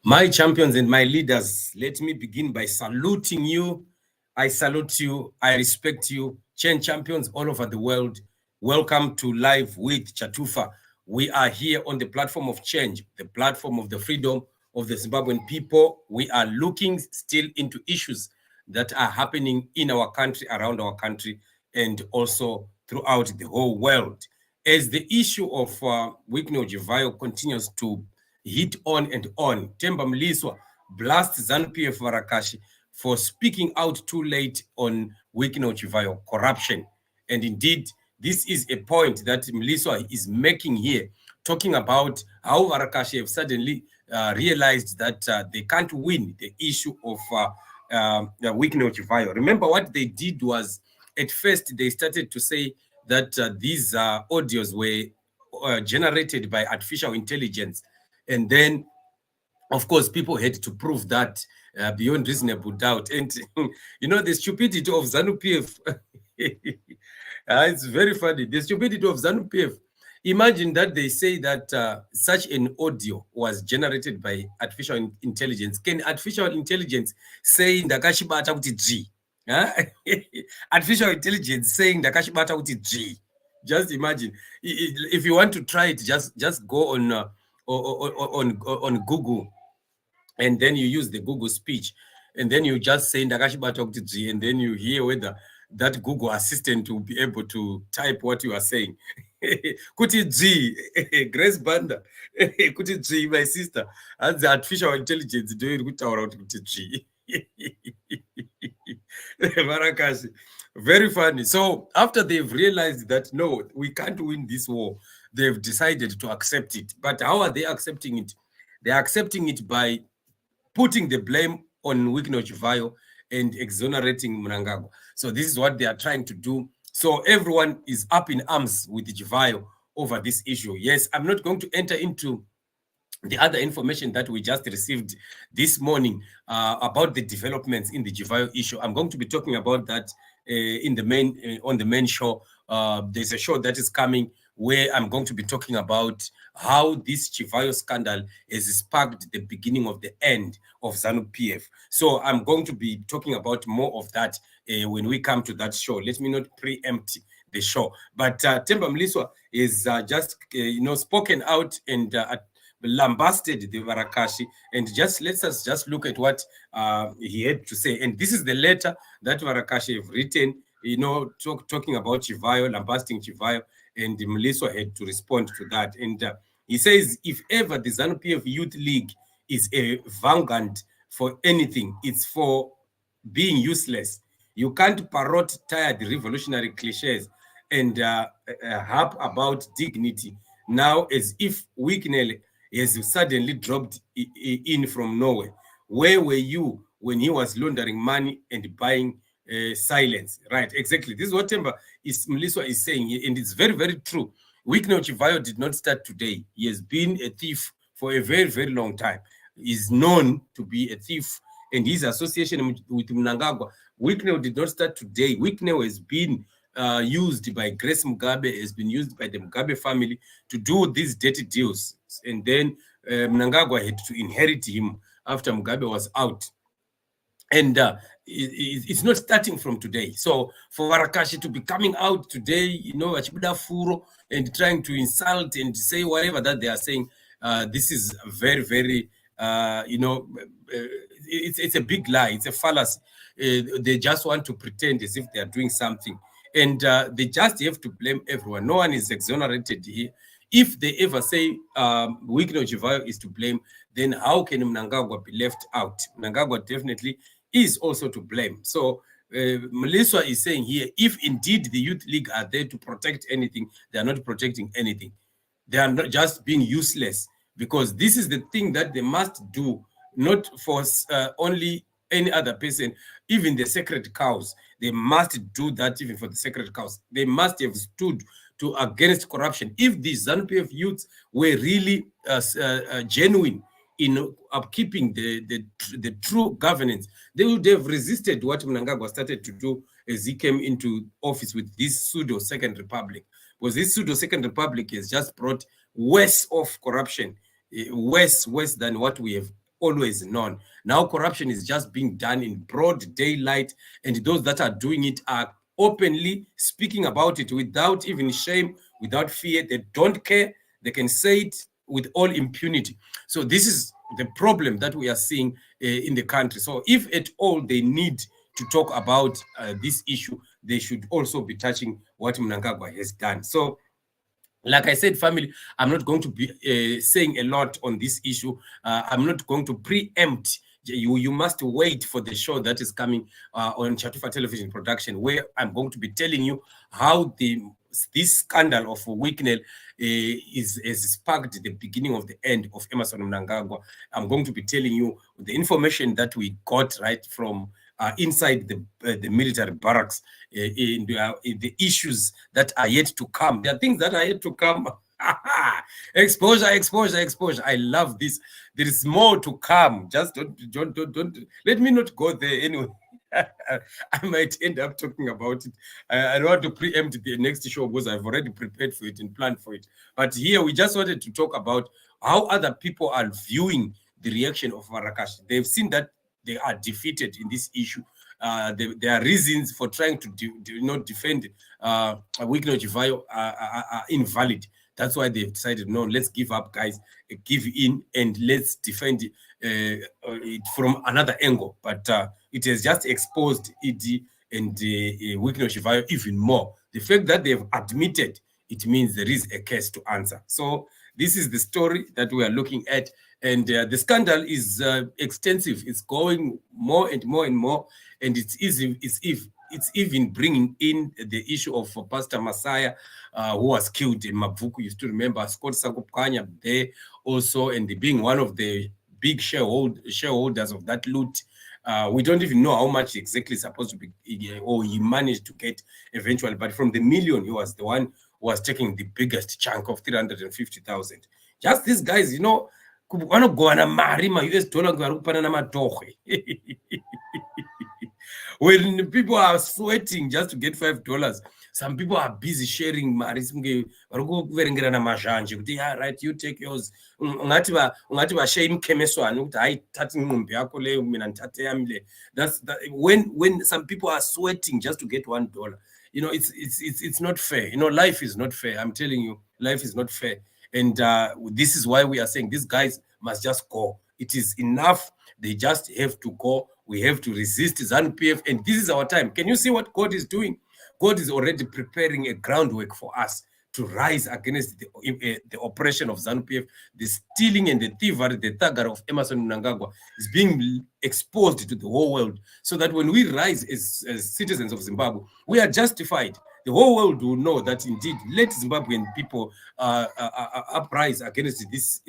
My champions and my leaders, let me begin by saluting you. I salute you. I respect you. Change champions all over the world. Welcome to Live with Chatufa. We are here on the platform of change, the platform of the freedom of the Zimbabwean people. We are looking still into issues that are happening in our country, around our country, and also throughout the whole world. As the issue of Chivayo continues to hit on and on, THEMBA Mliswa blasts ZANU PF Varakashi for speaking out too late on Chivayo corruption. And indeed, this is a point that Mliswa is making here, talking about how Varakashi have suddenly realized that they can't win the issue of Chivayo. Remember what they did was, at first they started to say that these audios were generated by artificial intelligence. And then, of course, people had to prove that beyond reasonable doubt. And, you know, the stupidity of ZANU PF, it's very funny. The stupidity of ZANU PF. Imagine that they say that such an audio was generated by artificial intelligence. Can artificial intelligence say ndakashibata kuti G? Artificial intelligence saying ndakashibata kuti G. Just imagine. If you want to try it, just go on Google, and then you use the Google speech, and then you just say ndakashibata kuti G, and then you hear whether that Google assistant will be able to type what you are saying. Kuti G, Grace Banda, Kuti G, my sister, and the artificial intelligence doing kuti G. Varakashi, very funny. So after they've realized that no, we can't win this war, they've decided to accept it. But how are they accepting it? They're accepting it by putting the blame on Chivayo and exonerating MNANGAGWA. So this is what they are trying to do. So everyone is up in arms with Chivayo over this issue. Yes, I'm not going to enter into the other information that we just received this morning about the developments in the Chivayo issue. I'm going to be talking about that in the main on the main show. There's a show that is coming where I'm going to be talking about how this Chivayo scandal has sparked the beginning of the end of ZANU PF. So I'm going to be talking about more of that when we come to that show. Let me not preempt the show. But THEMBA Mliswa is just spoken out and lambasted the Varakashi, and let us just look at what he had to say. And this is the letter that Varakashi have written, talking about Chivayo, lambasting Chivayo, and Mliswa had to respond to that. And he says, if ever the ZANU PF Youth League is a vanguard for anything, it's for being useless. You can't parrot tired revolutionary cliches and harp about dignity now as if weakness has suddenly dropped in from nowhere. Where were you when he was laundering money and buying silence? Right, exactly. This is what Mliswa is saying, and it's very, very true. Chivayo did not start today. He has been a thief for a very, very long time. He's known to be a thief, and his association with MNANGAGWA. Did not start today. Has been used by Grace Mugabe, has been used by the Mugabe family to do these dirty deals. And then MNANGAGWA had to inherit him after Mugabe was out. And it's not starting from today. So for Varakashi to be coming out today, Achibuda Furo, and trying to insult and say whatever that they are saying, this is very, very, it's a big lie. It's a fallacy. They just want to pretend as if they are doing something. And they just have to blame everyone. No one is exonerated here. If they ever say Chivayo is to blame, then how can MNANGAGWA be left out? MNANGAGWA definitely is also to blame. So Mliswa is saying here, if indeed the Youth League are there to protect anything, they are not protecting anything. They are not just being useless, because this is the thing that they must do, not for only any other person, even the sacred cows. They must do that even for the sacred cows. They must have stood against corruption. If the ZANU PF youths were really genuine in upkeeping the true governance, they would have resisted what MNANGAGWA started to do as he came into office with this pseudo Second Republic. Because this pseudo Second Republic has just brought worse off corruption, worse than what we have always known. Now corruption is just being done in broad daylight, and those that are doing it are openly speaking about it without even shame, without fear. They don't care. They can say it with all impunity. So this is the problem that we are seeing in the country. So if at all they need to talk about this issue, they should also be touching what Mnangagwa has done. So like I said, family, I'm not going to be saying a lot on this issue. I'm not going to preempt. You must wait for the show that is coming on Chatufa Television Production, where I'm going to be telling you how this scandal of Wicknell is sparked the beginning of the end of Emmerson Mnangagwa. I'm going to be telling you the information that we got right from inside the military barracks, in the issues that are yet to come. There are things that are yet to come. Exposure. I love this. There is more to come. Just don't. Let me not go there anyway. I might end up talking about it. I don't want to preempt the next show because I've already prepared for it and planned for it. But here we just wanted to talk about how other people are viewing the reaction of Varakashi. They've seen that they are defeated in this issue. There are reasons for trying to defend Wicknell Chivayo are invalid. That's why they've decided, no, let's give up, guys, give in, and let's defend it from another angle. But it has just exposed ED and Wicknell Chivayo even more. The fact that they've admitted, it means there is a case to answer. So this is the story that we are looking at. And the scandal is extensive. It's going more and more and more. And it's even bringing in the issue of Pastor Messiah, who was killed in Mavuku. You still remember Scott Sakupkanya there also, and being one of the big shareholders of that loot. We don't even know how much exactly supposed to be, or he managed to get eventually. But from the million, he was the one who was taking the biggest chunk of 350,000. Just these guys, you know, US dollar when people are sweating just to get $5, some people are busy sharing yeah, right, you take yours. That's that when some people are sweating just to get $1. You know, it's not fair. You know, life is not fair. I'm telling you, life is not fair. And this is why we are saying these guys must just go. It is enough. They just have to go. We have to resist ZANU PF, and this is our time. Can you see what God is doing? God is already preparing a groundwork for us to rise against the oppression of ZANU PF. The stealing and the thievery, the thuggery of Emmerson Mnangagwa is being exposed to the whole world, so that when we rise as citizens of Zimbabwe, we are justified. The whole world will know that indeed, let Zimbabwean people uprise against these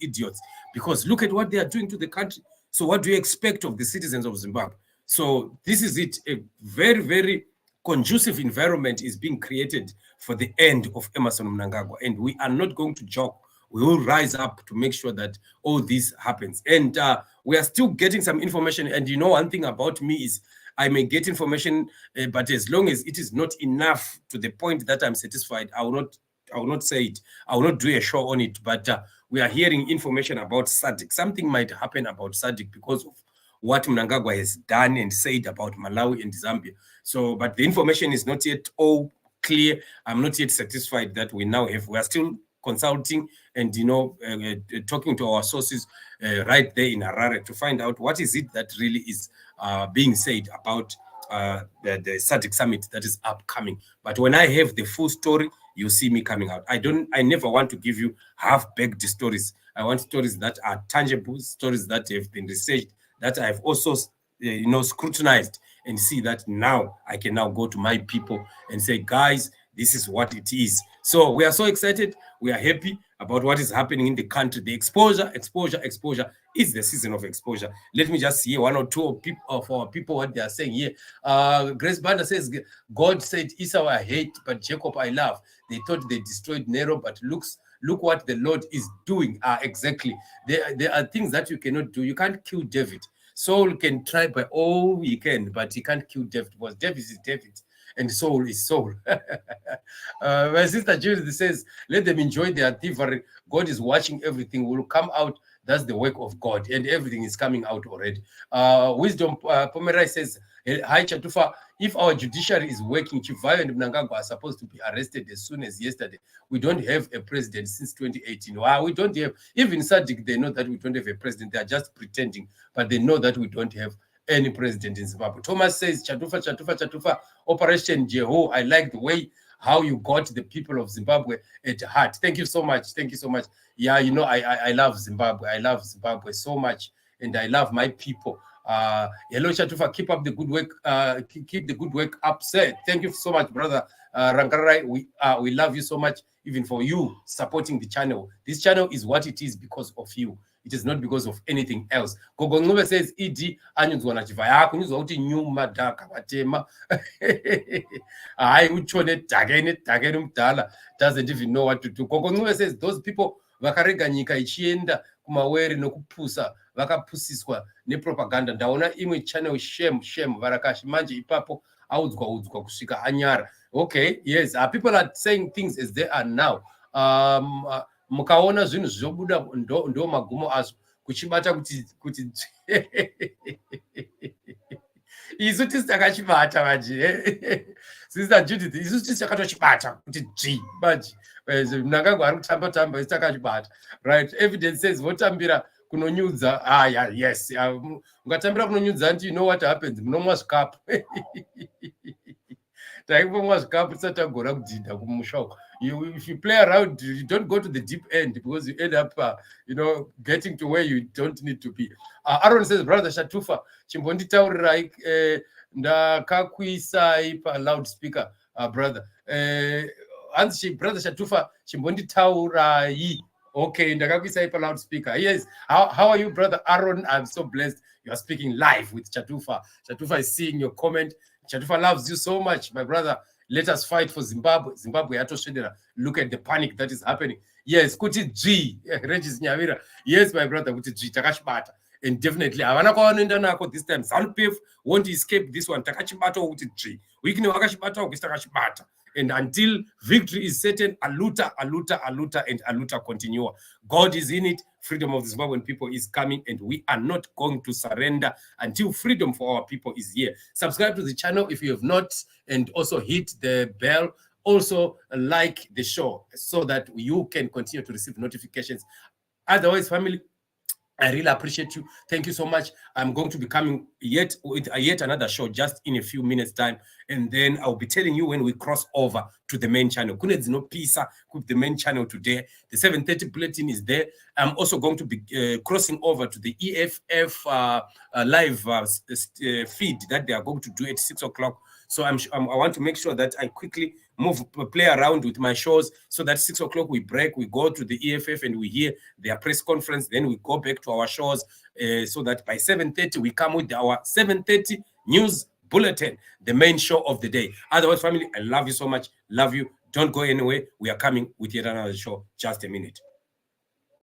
idiots, because look at what they are doing to the country. So what do you expect of the citizens of Zimbabwe? So this is it. A very, very conducive environment is being created for the end of Emmerson Mnangagwa. And we are not going to joke. We will rise up to make sure that all this happens. And we are still getting some information. And you know, one thing about me is I may get information, but as long as it is not enough to the point that I'm satisfied, I will not say it. I will not do a show on it. But we are hearing information about SADC. Something might happen about SADC because of what Mnangagwa has done and said about Malawi and Zambia. So, but the information is not yet all clear. I'm not yet satisfied that we now have. We are still consulting and, you know, talking to our sources right there in Harare to find out what is it that really is being said about the SADC summit that is upcoming. But when I have the full story, you see me coming out. I never want to give you half-baked stories. I want stories that are tangible, stories that have been researched, that I've also, you know, scrutinized, and see that now I can now go to my people and say, guys, this is what it is. So we are so excited. We are happy about what is happening in the country. The exposure is the season of exposure. Let me just hear one or two of our people what they are saying here. Grace Banda says, God said, Esau I hate, but Jacob I love. They thought they destroyed Nero, but look what the Lord is doing. Exactly. There are things that you cannot do. You can't kill David. Saul can try by all he can, but he can't kill David, because David is David and Saul is Saul. My sister Judith says, let them enjoy their thievery. God is watching everything. We'll come out That's the work of God, and everything is coming out already. Wisdom Pomerai says, hi Chatufa, if our judiciary is working, Chivayo and MNANGAGWA are supposed to be arrested as soon as yesterday. We don't have a president since 2018. Wow, we don't have, even SADC, they know that we don't have a president. They are just pretending, but they know that we don't have any president in Zimbabwe. Thomas says, Chatufa, Operation Jeho, I like the way how you got the people of Zimbabwe at heart. Thank you so much. Thank you so much. Yeah, you know, I love Zimbabwe. I love Zimbabwe so much, and I love my people. Hello, Chatufa, keep up the good work. Keep the good work up, sir. Thank you so much, brother Rangarai. We love you so much, even for you supporting the channel. This channel is what it is because of you. It is not because of anything else. Gogo Ngube says, ED, anyuzwa na Chivayo. Kunyuzwa uti nyuma daka matema. Hai uchone takeni mdala. Doesn't even know what to do. Gogo Ngube says, those people vakarega nyika ichienda kumawere nokupusa. Vakapusiswa nepropaganda. Ndaona imwe channel shame Varakashi manje ipapo audzwa kusvika anyara. Okay, yes, people are saying things as they are now. Mukaona zvinhu zvobuda ndo magumo azvo kuchibata kuti isu tisi takachibata manje Sister Judith isu tisi takatochibata kuti dzvi manje MNANGAGWA ari kutamba isu takachibata, right? Evidence says votambira kunonyudza. Yes, ungatambira kunonyudza nti you know what happens, munomwa zvikapu. Taipomwa zvikapu tisati tagora kudhidha kumusha. If you play around, you don't go to the deep end because you end up, getting to where you don't need to be. Aaron says, brother Chatufa, chimbonditaurirai ndakakuisai pa loudspeaker, brother. Brother Chatufa, chimbonditaurai. Okay, ndakakuisai pa loudspeaker. Yes. How are you, brother Aaron? I'm so blessed. You are speaking live with Chatufa. Chatufa is seeing your comment. Chatufa loves you so much, my brother. Let us fight for Zimbabwe. Zimbabwe yatosvedera. Look at the panic that is happening. Yes, kuti dzvi. Regis Nyavira. Yes, my brother, kuti dzvi takachibata. And definitely, havana kwavanoenda nako this time. ZANU PF won't escape this one. Takachibata kuti dzvi. Wikini wakachibata ukuthi takachibata. And until victory is certain, aluta, and aluta continue. God is in it. Freedom of the Zimbabwean people is coming, and we are not going to surrender until freedom for our people is here. Subscribe to the channel if you have not, and also hit the bell. Also, like the show so that you can continue to receive notifications. Otherwise, family, I really appreciate you. Thank you so much. I'm going to be coming with yet another show just in a few minutes' time. And then I'll be telling you when we cross over to the main channel. Kunedzi no pisa with the main channel today. The 7:30 bulletin is there. I'm also going to be crossing over to the EFF live feed that they are going to do at 6 o'clock. So I want to make sure that I quickly play around with my shows so that 6 o'clock we break, we go to the EFF and we hear their press conference. Then we go back to our shows so that by 7:30 we come with our 7:30 news bulletin, the main show of the day. Otherwise, family, I love you so much. Love you. Don't go anywhere. We are coming with yet another show. Just a minute.